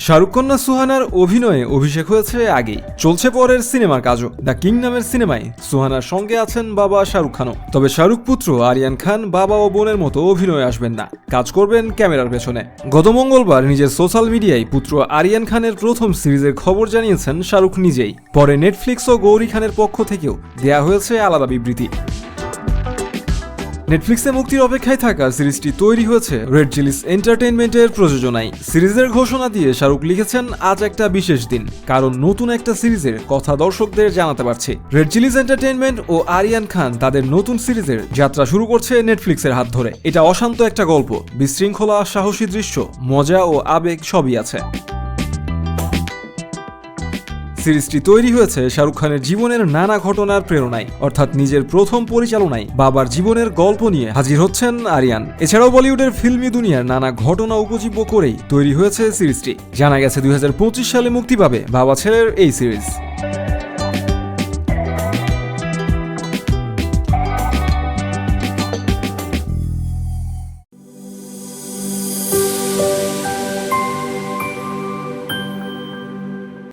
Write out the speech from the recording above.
শাহরুখ কন্যা সুহানার অভিনয়ে অভিষেক হয়েছে আগেই, চলছে পরের সিনেমার কাজও। দ্য কিং নামের সিনেমায় সুহানার সঙ্গে আছেন বাবা শাহরুখ খানও। তবে শাহরুখ পুত্র আরিয়ান খান বাবা ও বোনের মতো অভিনয়ে আসবেন না, কাজ করবেন ক্যামেরার পেছনে। গত মঙ্গলবার নিজের সোশ্যাল মিডিয়ায় পুত্র আরিয়ান খানের প্রথম সিরিজের খবর জানিয়েছেন শাহরুখ নিজেই। পরে নেটফ্লিক্স ও গৌরী খানের পক্ষ থেকেও দেয়া হয়েছে আলাদা বিবৃতি। নেটফ্লিক্সে মুক্তির অপেক্ষায় থাকা সিরিজটি তৈরি হয়েছে রেড চিলিস এন্টারটেইনমেন্টের প্রযোজনায়। সিরিজের ঘোষণা দিয়ে শাহরুখ লিখেছেন, আজ একটা বিশেষ দিন, কারণ নতুন একটা সিরিজের কথা দর্শকদের জানাতে পারছি। রেড চিলিস এন্টারটেইনমেন্ট ও আরিয়ান খান তাদের নতুন সিরিজের যাত্রা শুরু করছে নেটফ্লিক্সের হাত ধরে। এটা অশান্ত একটা গল্প, বিশৃঙ্খলা, সাহসী দৃশ্য, মজা ও আবেগ সবই আছে। সিরিজটি তৈরি হয়েছে শাহরুখ খানের জীবনের নানা ঘটনার প্রেরণায়, অর্থাৎ নিজের প্রথম পরিচালনায় বাবার জীবনের গল্প নিয়ে হাজির হচ্ছেন আরিয়ান। এছাড়াও বলিউডের ফিল্মি দুনিয়ার নানা ঘটনা উপজীব্য করেই তৈরি হয়েছে সিরিজটি। জানা গেছে 2025 সালে মুক্তি পাবে বাবা ছেলের এই সিরিজ।